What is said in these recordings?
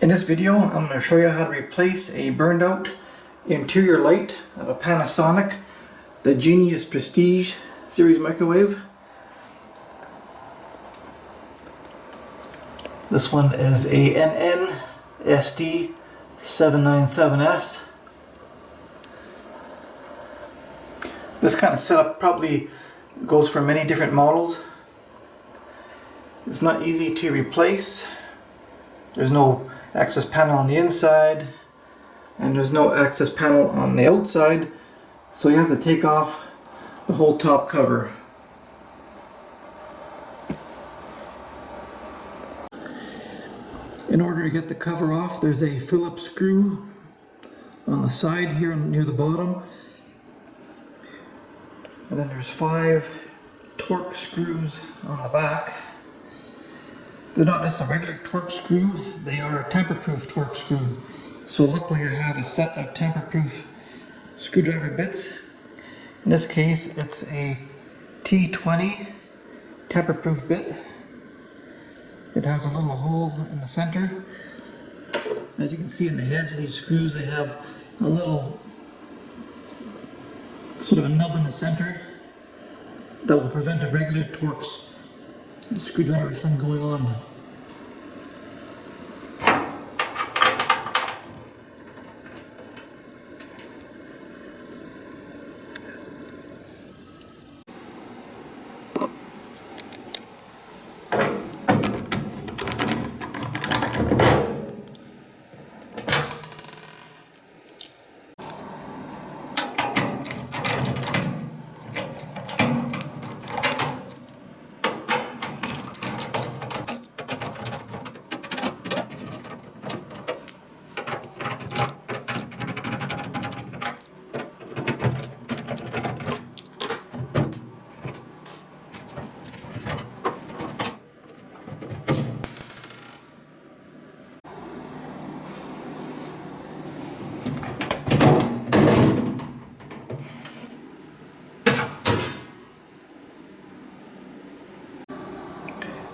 In this video, I'm going to show you how to replace a burned out interior light of a Panasonic The Genius Prestige series microwave. This one is a NN-SD797S. This kind of setup probably goes for many different models. It's not easy to replace. There's no access panel on the inside and there's no access panel on the outside, so you have to take off the whole top cover. In order to get the cover off, there's a Phillips screw on the side here near the bottom, and then there's 5 torque screws on the back. They're not just a regular torque screw, they are a tamper-proof torque screw. So luckily I have a set of tamper-proof screwdriver bits. In this case it's a T20 tamper-proof bit. It has a little hole in the center. As you can see in the heads of these screws, they have a little sort of a nub in the center that will prevent a regular torque screwdriver from going on.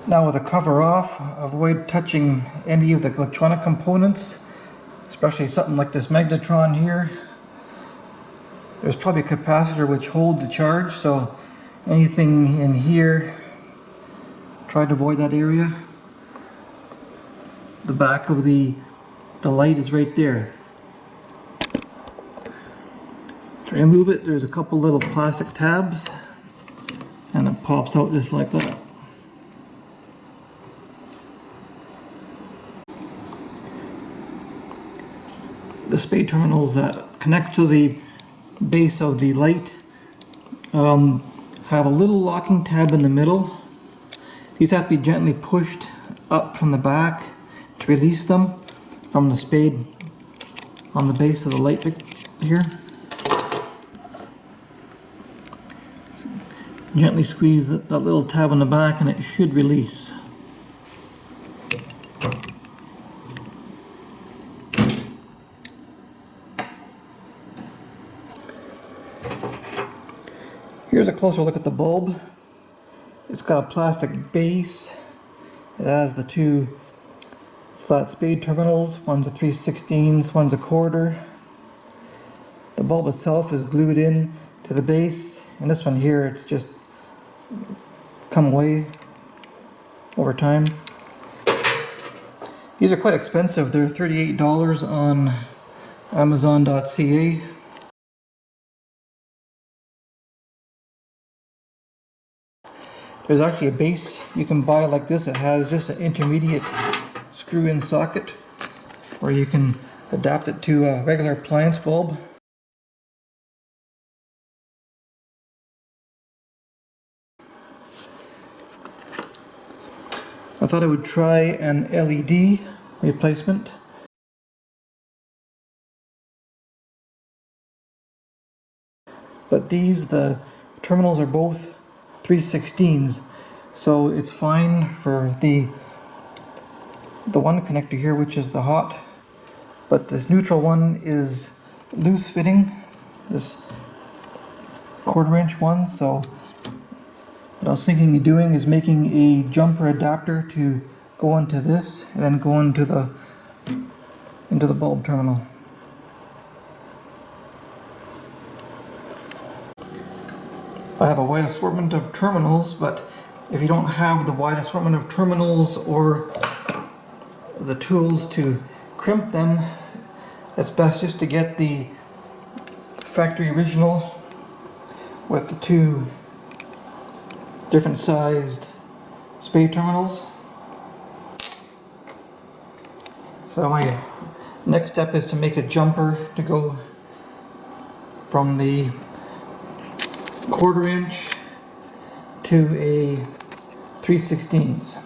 Now with the cover off, avoid touching any of the electronic components, especially something like this magnetron here. There's probably a capacitor which holds the charge, so anything in here, try to avoid that area. The back of the light is right there. To remove it, there's a couple little plastic tabs, and it pops out just like that. The spade terminals that connect to the base of the light have a little locking tab in the middle. These have to be gently pushed up from the back to release them from the spade on the base of the light here. Gently squeeze that little tab on the back and it should release. Here's a closer look at the bulb. It's got a plastic base. It has the 2 flat spade terminals. One's a 3/16, one's a 1/4. The bulb itself is glued in to the base, and this one here, it's just come away over time. These are quite expensive. They're $38 on Amazon.ca. There's actually a base you can buy like this. It has just an intermediate screw-in socket, or you can adapt it to a regular appliance bulb. I thought I would try an LED replacement. But the terminals are both 3/16s, so it's fine for the one connector here, which is the hot, but this neutral one is loose fitting, this 1/4 inch one. So what I was thinking of doing is making a jumper adapter to go into this and then go into the into the bulb terminal. I have a wide assortment of terminals, but if you don't have the wide assortment of terminals or the tools to crimp them, it's best just to get the factory original with the two different sized spade terminals. So my next step is to make a jumper to go from the 1/4 inch to a 3/16.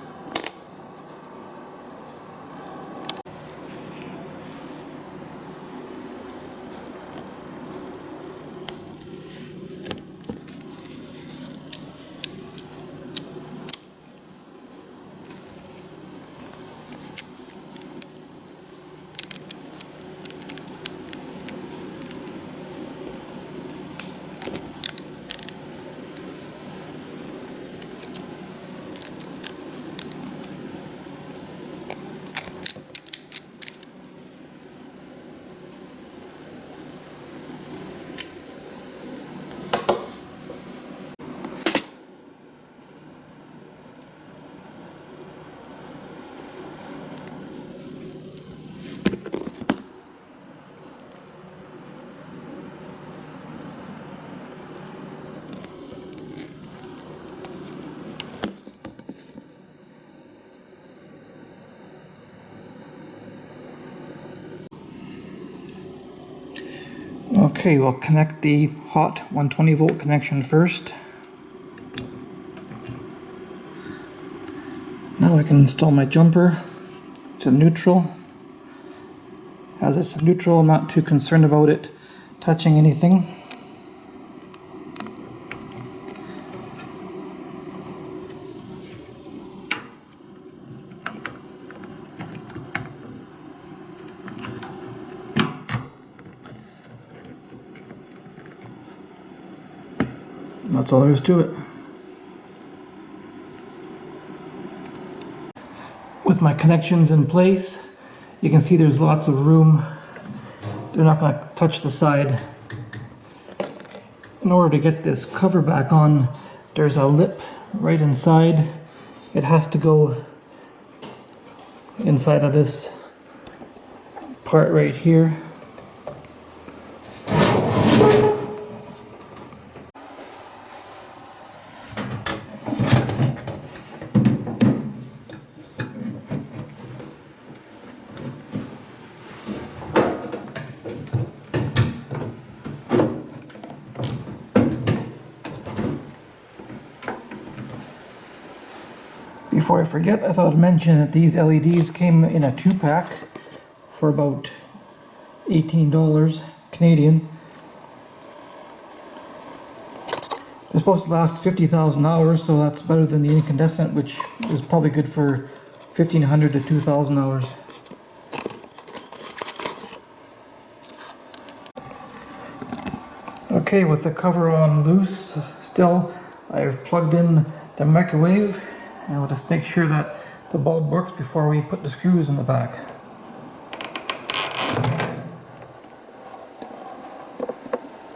Okay, we'll connect the hot 120 volt connection first. Now I can install my jumper to neutral. As it's neutral, I'm not too concerned about it touching anything. That's all there is to it. With my connections in place, you can see there's lots of room. They're not going to touch the side. In order to get this cover back on, there's a lip right inside. It has to go inside of this part right here. Before I forget, I thought I'd mention that these LEDs came in a 2-pack for about $18 Canadian. They're supposed to last 50,000 hours, so that's better than the incandescent, which is probably good for 1,500 to 2,000 hours. Okay, with the cover on loose still, I've plugged in the microwave. And we'll just make sure that the bulb works before we put the screws in the back.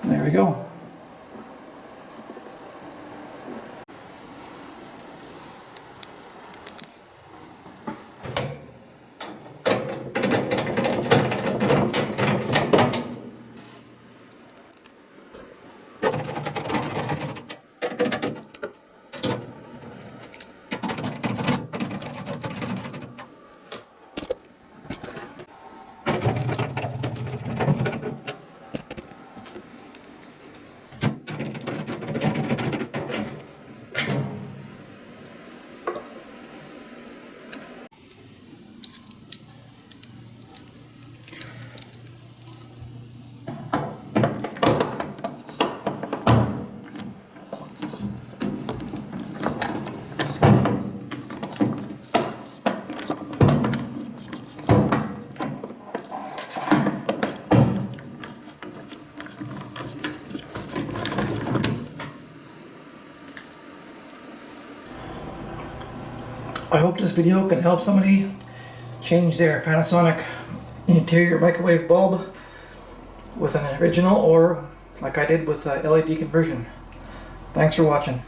There we go. I hope this video can help somebody change their Panasonic interior microwave bulb with an original, or like I did with LED conversion. Thanks for watching.